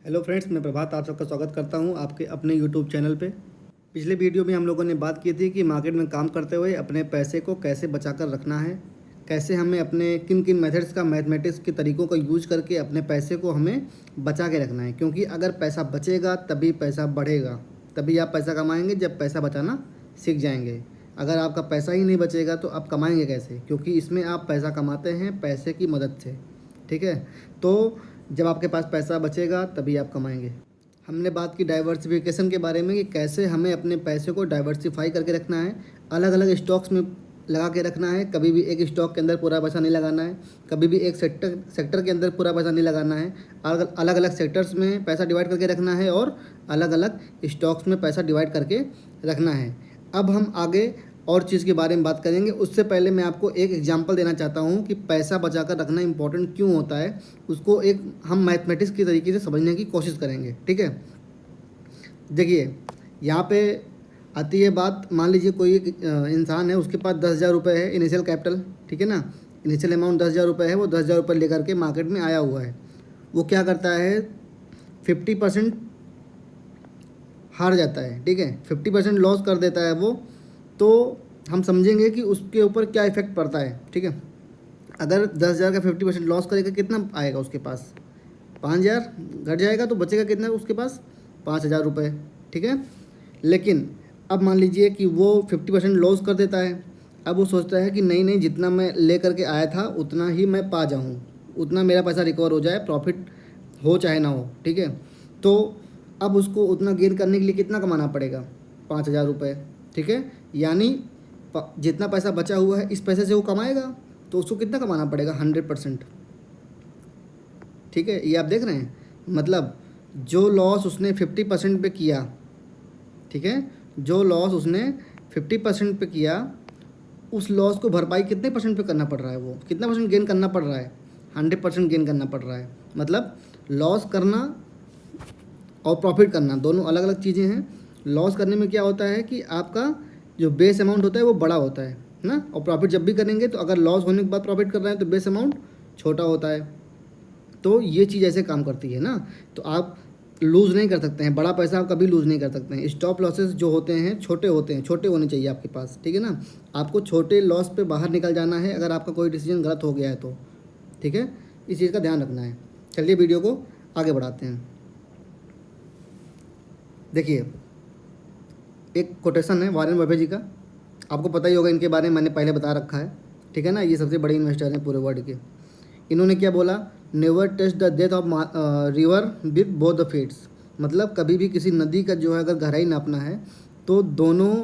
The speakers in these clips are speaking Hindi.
हेलो फ्रेंड्स, मैं प्रभात आप सबका स्वागत करता हूं आपके अपने यूट्यूब चैनल पे। पिछले वीडियो में हम लोगों ने बात की थी कि मार्केट में काम करते हुए अपने पैसे को कैसे बचाकर रखना है, कैसे हमें अपने किन किन मेथड्स का मैथमेटिक्स के तरीक़ों का यूज करके अपने पैसे को हमें बचा के रखना है। क्योंकि अगर पैसा बचेगा तभी पैसा बढ़ेगा, तभी आप पैसा कमाएँगे जब पैसा बचाना सीख जाएंगे। अगर आपका पैसा ही नहीं बचेगा तो आप कमाएँगे कैसे? क्योंकि इसमें आप पैसा कमाते हैं पैसे की मदद से, ठीक है। तो जब आपके पास पैसा बचेगा तभी आप कमाएंगे। हमने बात की डाइवर्सिफिकेशन के बारे में कि कैसे हमें अपने पैसे को डाइवर्सिफाई करके रखना है, अलग अलग स्टॉक्स में लगा के रखना है। कभी भी एक स्टॉक के अंदर पूरा पैसा नहीं लगाना है, कभी भी एक सेक्टर के अंदर पूरा पैसा नहीं लगाना है। अलग अलग सेक्टर्स में पैसा डिवाइड करके रखना है और अलग अलग स्टॉक्स में पैसा डिवाइड करके रखना है। अब हम आगे और चीज़ के बारे में बात करेंगे। उससे पहले मैं आपको एक एग्जांपल देना चाहता हूँ कि पैसा बचाकर रखना इंपॉर्टेंट क्यों होता है। उसको एक हम मैथमेटिक्स के तरीके से समझने की कोशिश करेंगे, ठीक है। देखिए, यहाँ पे आती है बात। मान लीजिए कोई एक इंसान है, उसके पास 10,000 रुपये है इनिशियल कैपिटल, ठीक है ना। इनिशियल अमाउंट 10,000 रुपये है, वो 10,000 रुपये लेकर के मार्केट में आया हुआ है। वो क्या करता है, 50% हार जाता है, ठीक है, 50% लॉस कर देता है वो। तो हम समझेंगे कि उसके ऊपर क्या इफेक्ट पड़ता है, ठीक है। अगर 10,000 का 50% लॉस करेगा, कितना आएगा उसके पास? 5,000 घट जाएगा, तो बचेगा कितना उसके पास? 5,000 रुपये, ठीक है। लेकिन अब मान लीजिए कि वो 50% लॉस कर देता है। अब वो सोचता है कि नहीं नहीं, जितना मैं ले करके आया था उतना ही मैं पा जाऊँ, उतना मेरा पैसा रिकवर हो जाए, प्रॉफिट हो चाहे ना हो, ठीक है। तो अब उसको उतना गेन करने के लिए कितना कमाना पड़ेगा? 5,000 रुपये, ठीक है। यानी जितना पैसा बचा हुआ है इस पैसे से वो कमाएगा, तो उसको कितना कमाना पड़ेगा? 100%, ठीक है। ये आप देख रहे हैं, मतलब जो लॉस उसने 50% पे किया, ठीक है, जो लॉस उसने 50% पे किया, उस लॉस को भरपाई कितने परसेंट पे करना पड़ रहा है? वो कितना परसेंट गेन करना पड़ रहा है? 100% गेन करना पड़ रहा है। मतलब लॉस करना और प्रॉफिट करना दोनों अलग अलग चीज़ें हैं। लॉस करने में क्या होता है कि आपका जो बेस अमाउंट होता है वो बड़ा होता है ना, और प्रॉफिट जब भी करेंगे तो अगर लॉस होने के बाद प्रॉफिट कर रहे हैं तो बेस अमाउंट छोटा होता है। तो ये चीज़ ऐसे काम करती है ना। तो आप लूज़ नहीं कर सकते हैं, बड़ा पैसा आप कभी लूज़ नहीं कर सकते हैं। स्टॉप लॉसेस जो होते हैं छोटे होते हैं, छोटे होने चाहिए आपके पास, ठीक है ना। आपको छोटे लॉस पे बाहर निकल जाना है अगर आपका कोई डिसीजन गलत हो गया है तो, ठीक है। इस चीज़ का ध्यान रखना है। चलिए वीडियो को आगे बढ़ाते हैं। देखिए, एक कोटेशन है वॉरेन बफेट जी का, आपको पता ही होगा, इनके बारे में मैंने पहले बता रखा है, ठीक है ना। ये सबसे बड़े इन्वेस्टर हैं पूरे वर्ल्ड के। इन्होंने क्या बोला? नेवर टेस्ट द डेथ of river with both the feets. मतलब कभी भी किसी नदी का जो है अगर गहराई नापना है तो दोनों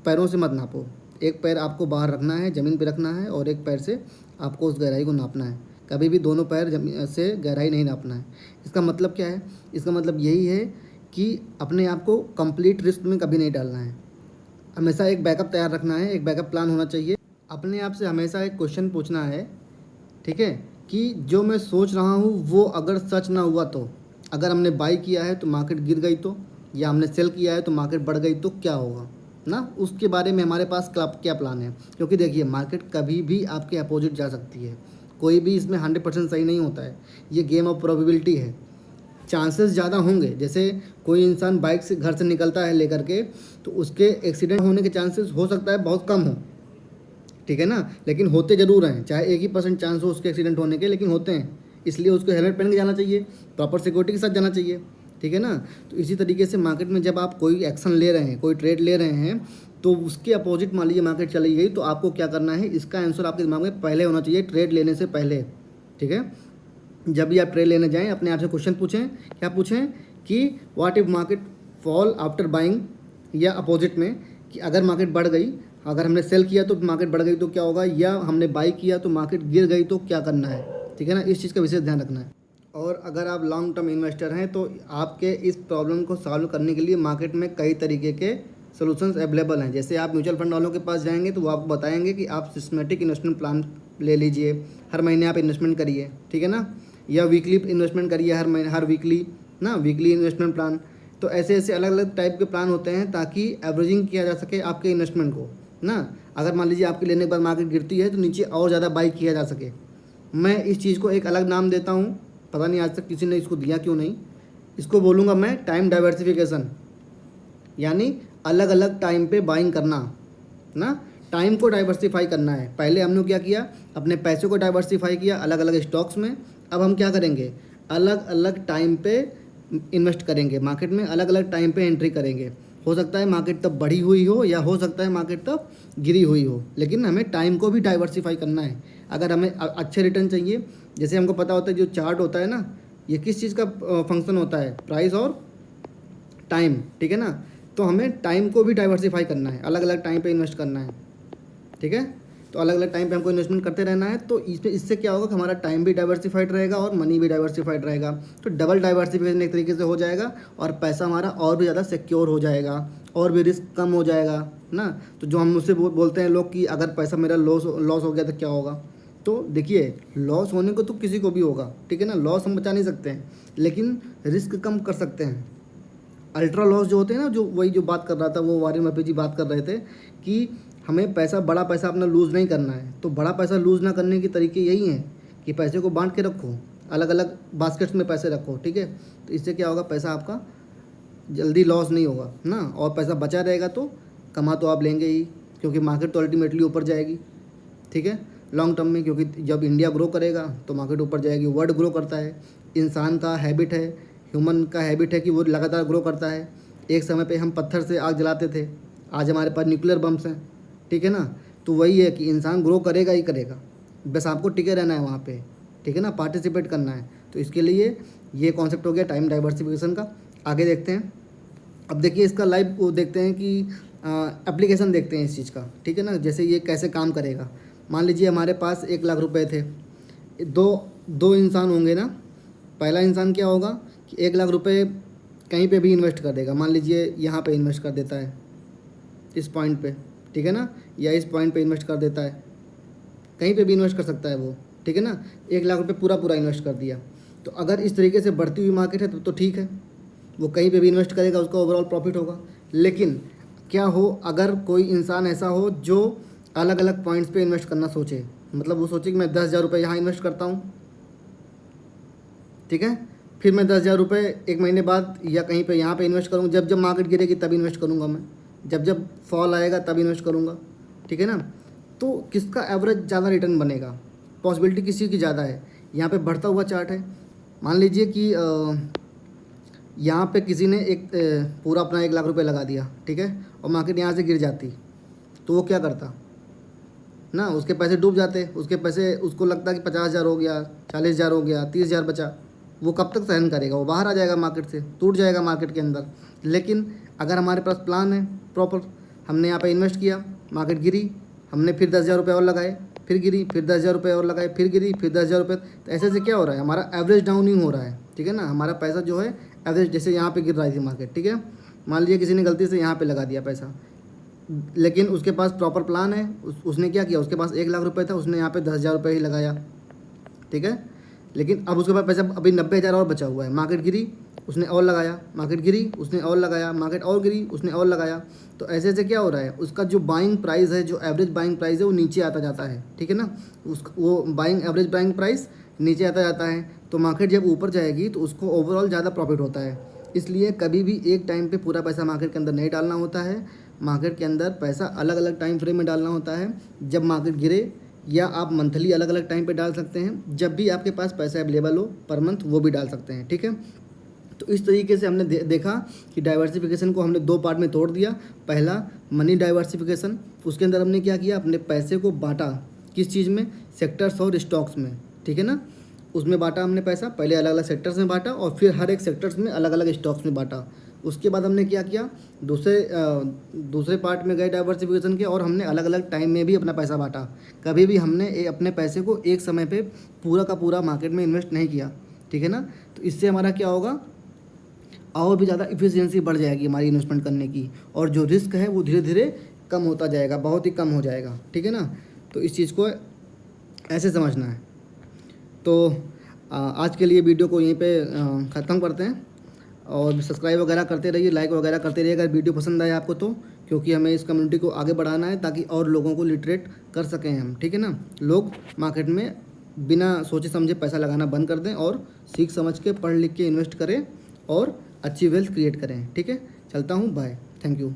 पैरों से मत नापो। एक पैर आपको बाहर रखना है, ज़मीन पे रखना है, और एक पैर से आपको उस गहराई को नापना है। कभी भी दोनों पैर जमीन से गहराई नहीं नापना है। इसका मतलब क्या है? इसका मतलब यही है कि अपने आप को कंप्लीट रिस्क में कभी नहीं डालना है। हमेशा एक बैकअप तैयार रखना है, एक बैकअप प्लान होना चाहिए। अपने आप से हमेशा एक क्वेश्चन पूछना है, ठीक है, कि जो मैं सोच रहा हूँ वो अगर सच ना हुआ तो, अगर हमने बाई किया है तो मार्केट गिर गई तो, या हमने सेल किया है तो मार्केट बढ़ गई तो क्या होगा ना। उसके बारे में हमारे पास क्या प्लान है। क्योंकि देखिए, मार्केट कभी भी आपके अपोजिट जा सकती है, कोई भी इसमें 100% सही नहीं होता है। ये गेम ऑफ प्रोबेबिलिटी है। चांसेस ज़्यादा होंगे, जैसे कोई इंसान बाइक से घर से निकलता है लेकर के, तो उसके एक्सीडेंट होने के चांसेस हो सकता है बहुत कम हो, ठीक है ना, लेकिन होते ज़रूर हैं। चाहे 1% चांस हो उसके एक्सीडेंट होने के, लेकिन होते हैं। इसलिए उसको हेलमेट पहन के जाना चाहिए, प्रॉपर सिक्योरिटी के साथ जाना चाहिए, ठीक है ना। तो इसी तरीके से मार्केट में जब आप कोई एक्शन ले रहे हैं, कोई ट्रेड ले रहे हैं, तो उसके अपोजिट मान लीजिए मार्केट चली गई, तो आपको क्या करना है, इसका आंसर आपके दिमाग में पहले होना चाहिए, ट्रेड लेने से पहले, ठीक है। जब भी आप ट्रेड लेने जाएं अपने आप से क्वेश्चन पूछें। क्या पूछें? कि what if market fall after buying, या अपोजिट में कि अगर मार्केट बढ़ गई, अगर हमने सेल किया तो मार्केट बढ़ गई तो क्या होगा, या हमने बाई किया तो मार्केट गिर गई तो क्या करना है, ठीक है ना। इस चीज़ का विशेष ध्यान रखना है। और अगर आप लॉन्ग टर्म इन्वेस्टर हैं तो आपके इस प्रॉब्लम को सॉल्व करने के लिए मार्केट में कई तरीके के सोल्यूशंस अवेलेबल हैं। जैसे आप म्यूचुअल फंड वालों के पास जाएंगे तो वो आपको बताएंगे कि आप सिस्टमेटिक इन्वेस्टमेंट प्लान ले लीजिए, हर महीने आप इन्वेस्टमेंट करिए, ठीक है ना, या वीकली इन्वेस्टमेंट करिए, हर महीने, हर वीकली ना, वीकली इन्वेस्टमेंट प्लान। तो ऐसे ऐसे अलग अलग टाइप के प्लान होते हैं ताकि एवरेजिंग किया जा सके आपके इन्वेस्टमेंट को ना। अगर मान लीजिए आपके लेने के बाद मार्केट गिरती है तो नीचे और ज़्यादा बाई किया जा सके। मैं इस चीज़ को एक अलग नाम देता हूँ, पता नहीं आज तक किसी ने इसको दिया क्यों नहीं, इसको बोलूँगा मैं टाइम डाइवर्सिफिकेशन, यानी अलग अलग टाइम पे बाइंग करना ना, टाइम को डाइवर्सिफाई करना है। पहले हमने क्या किया, अपने पैसे को डाइवर्सिफाई किया अलग अलग स्टॉक्स में। अब हम क्या करेंगे, अलग अलग टाइम पे इन्वेस्ट करेंगे मार्केट में, अलग अलग टाइम पे एंट्री करेंगे। हो सकता है मार्केट तब बढ़ी हुई हो या हो सकता है मार्केट तब गिरी हुई हो, लेकिन हमें टाइम को भी डाइवर्सिफाई करना है। अगर हमें अच्छे रिटर्न चाहिए, जैसे हमको पता होता है जो चार्ट होता है ना, ये किस चीज़ का फंक्शन होता है, प्राइस और टाइम, ठीक है ना। तो हमें टाइम को भी डाइवर्सिफाई करना है, अलग अलग टाइम पे इन्वेस्ट करना है, ठीक है। तो अलग अलग टाइम पे हमको इन्वेस्टमेंट करते रहना है। तो इससे क्या होगा कि हमारा टाइम भी डाइवर्सिफाइड रहेगा और मनी भी डाइवर्सिफाइड रहेगा। तो डबल डाइवर्सिफिकेशन एक तरीके से हो जाएगा और पैसा हमारा और भी ज़्यादा सिक्योर हो जाएगा और भी रिस्क कम हो जाएगा ना। तो जो हम उससे बोलते हैं लोग कि अगर पैसा मेरा लॉस हो गया तो क्या होगा, तो देखिए लॉस होने को तो किसी को भी होगा, ठीक है ना। लॉस हम बचा नहीं सकते हैं, लेकिन रिस्क कम कर सकते हैं। अल्ट्रा लॉस जो होते हैं ना, जो वही जो बात कर रहा था वो वारेन बफेट जी बात कर रहे थे कि हमें बड़ा पैसा अपना लूज़ नहीं करना है। तो बड़ा पैसा लूज़ ना करने के तरीके यही हैं कि पैसे को बांट के रखो, अलग अलग बास्केट्स में पैसे रखो, ठीक है। तो इससे क्या होगा, पैसा आपका जल्दी लॉस नहीं होगा ना, और पैसा बचा रहेगा तो कमा तो आप लेंगे ही, क्योंकि मार्केट तो अल्टीमेटली ऊपर जाएगी, ठीक है, लॉन्ग टर्म में। क्योंकि जब इंडिया ग्रो करेगा तो मार्केट ऊपर जाएगी, वर्ल्ड ग्रो करता है, इंसान का हैबिट है, ह्यूमन का हैबिट है कि वो लगातार ग्रो करता है। एक समय पे हम पत्थर से आग जलाते थे, आज हमारे पास न्यूक्लियर बम्स हैं, ठीक है ना। तो वही है कि इंसान ग्रो करेगा ही करेगा, बस आपको टिके रहना है वहाँ पे, ठीक है ना, पार्टिसिपेट करना है। तो इसके लिए ये कॉन्सेप्ट हो गया टाइम डाइवर्सिफिकेशन का। आगे देखते हैं। अब देखिए इसका लाइव वो देखते हैं कि एप्लीकेशन देखते हैं इस चीज़ का, ठीक है ना। जैसे ये कैसे काम करेगा, मान लीजिए हमारे पास 1 लाख रुपए थे, दो इंसान होंगे ना। पहला इंसान क्या होगा कि 1 लाख रुपए कहीं पे भी इन्वेस्ट कर देगा, मान लीजिए यहाँ पे इन्वेस्ट कर देता है, इस पॉइंट पे, ठीक है ना, या इस पॉइंट पे इन्वेस्ट कर देता है, कहीं पे भी इन्वेस्ट कर सकता है वो, ठीक है ना। 1 लाख रुपए पूरा इन्वेस्ट कर दिया। तो अगर इस तरीके से बढ़ती हुई मार्केट है तो ठीक है, वो कहीं पे भी इन्वेस्ट करेगा, उसका ओवरऑल प्रॉफिट होगा। लेकिन क्या हो अगर कोई इंसान ऐसा हो जो अलग अलग पॉइंट्स पे इन्वेस्ट करना सोचे, मतलब वो सोचे कि मैं 10,000 रुपये यहाँ इन्वेस्ट करता हूँ, ठीक है, फिर मैं 10,000 रुपये 1 महीने बाद या कहीं पे यहाँ पे इन्वेस्ट करूँगा, जब जब मार्केट गिरेगी तब इन्वेस्ट करूँगा मैं, जब जब फॉल आएगा तब इन्वेस्ट करूँगा, ठीक है ना। तो किसका एवरेज ज़्यादा रिटर्न बनेगा, पॉसिबिलिटी किसी की ज़्यादा है। यहाँ पे बढ़ता हुआ चार्ट है, मान लीजिए कि यहाँ पे किसी ने पूरा अपना 1 लाख रुपए लगा दिया, ठीक है, और मार्केट यहाँ से गिर जाती, तो वो क्या करता ना, उसके पैसे डूब जाते, उसके पैसे, उसको लगता कि 50,000 हो गया, 40,000 हो गया, 30,000 बचा, वो कब तक सहन करेगा, वो बाहर आ जाएगा मार्केट से, टूट जाएगा मार्केट के अंदर। लेकिन अगर हमारे पास प्लान है प्रॉपर, हमने यहाँ पे इन्वेस्ट किया, मार्केट गिरी, हमने फिर 10,000 रुपये और लगाए, फिर गिरी, फिर 10,000 रुपये और लगाए, फिर गिरी, फिर 10,000 रुपये, तो ऐसे क्या हो रहा है, हमारा एवरेज डाउनिंग हो रहा है, ठीक है ना। हमारा पैसा जो है एवरेज, जैसे यहाँ पे गिर रही थी मार्केट, ठीक है, मान लीजिए किसी ने गलती से यहाँ पे लगा दिया पैसा, लेकिन उसके पास प्रॉपर प्लान है, उसने क्या किया, उसके पास 1 लाख रुपए था, उसने यहाँ पे 10,000 रुपये ही लगाया, ठीक है। लेकिन अब उसके पास पैसा अभी 90,000 और बचा हुआ है, मार्केट गिरी, उसने और लगाया, मार्केट गिरी, उसने और लगाया, मार्केट और गिरी, उसने और लगाया। तो ऐसे ऐसे क्या हो रहा है, उसका जो बाइंग प्राइस है, जो एवरेज बाइंग प्राइस है वो नीचे आता जाता है, ठीक है ना। वो एवरेज बाइंग प्राइस नीचे आता जाता है। तो मार्केट जब ऊपर जाएगी तो उसको ओवरऑल ज़्यादा प्रॉफिट होता है। इसलिए कभी भी एक टाइम पे पूरा पैसा मार्केट के अंदर नहीं डालना होता है, मार्केट के अंदर पैसा अलग अलग टाइम फ्रेम में डालना होता है। जब मार्केट गिरे, या आप मंथली अलग अलग टाइम पे डाल सकते हैं, जब भी आपके पास पैसा अवेलेबल हो पर मंथ वो भी डाल सकते हैं, ठीक है। तो इस तरीके से हमने देखा कि डाइवर्सिफिकेशन को हमने 2 पार्ट में तोड़ दिया। पहला मनी डाइवर्सिफिकेशन, उसके अंदर हमने क्या किया, अपने पैसे को बांटा, किस चीज़ में, सेक्टर्स और स्टॉक्स में, ठीक है ना। उसमें बांटा हमने पैसा, पहले अलग अलग सेक्टर्स में बांटा और फिर हर एक सेक्टर्स में अलग अलग स्टॉक्स में बांटा। उसके बाद हमने क्या किया, दूसरे पार्ट में गए डाइवर्सिफिकेशन के, और हमने अलग अलग टाइम में भी अपना पैसा बांटा। कभी भी हमने अपने पैसे को एक समय पे पूरा का पूरा मार्केट में इन्वेस्ट नहीं किया, ठीक है ना। तो इससे हमारा क्या होगा, और भी ज़्यादा इफ़िशियंसी बढ़ जाएगी हमारी इन्वेस्टमेंट करने की, और जो रिस्क है वो धीरे धीरे कम होता जाएगा, बहुत ही कम हो जाएगा, ठीक है ना। तो इस चीज़ को ऐसे समझना है। तो आज के लिए वीडियो को यहीं पे ख़त्म करते हैं, और सब्सक्राइब वगैरह करते रहिए, लाइक वगैरह करते रहिए अगर वीडियो पसंद आए आपको तो, क्योंकि हमें इस कम्युनिटी को आगे बढ़ाना है ताकि और लोगों को लिटरेट कर सकें हम, ठीक है ना। लोग मार्केट में बिना सोचे समझे पैसा लगाना बंद कर दें और सीख समझ के पढ़ लिख के इन्वेस्ट करें और अच्छी वेल्थ क्रिएट करें। ठीक है, चलता हूँ, बाय, थैंक यू।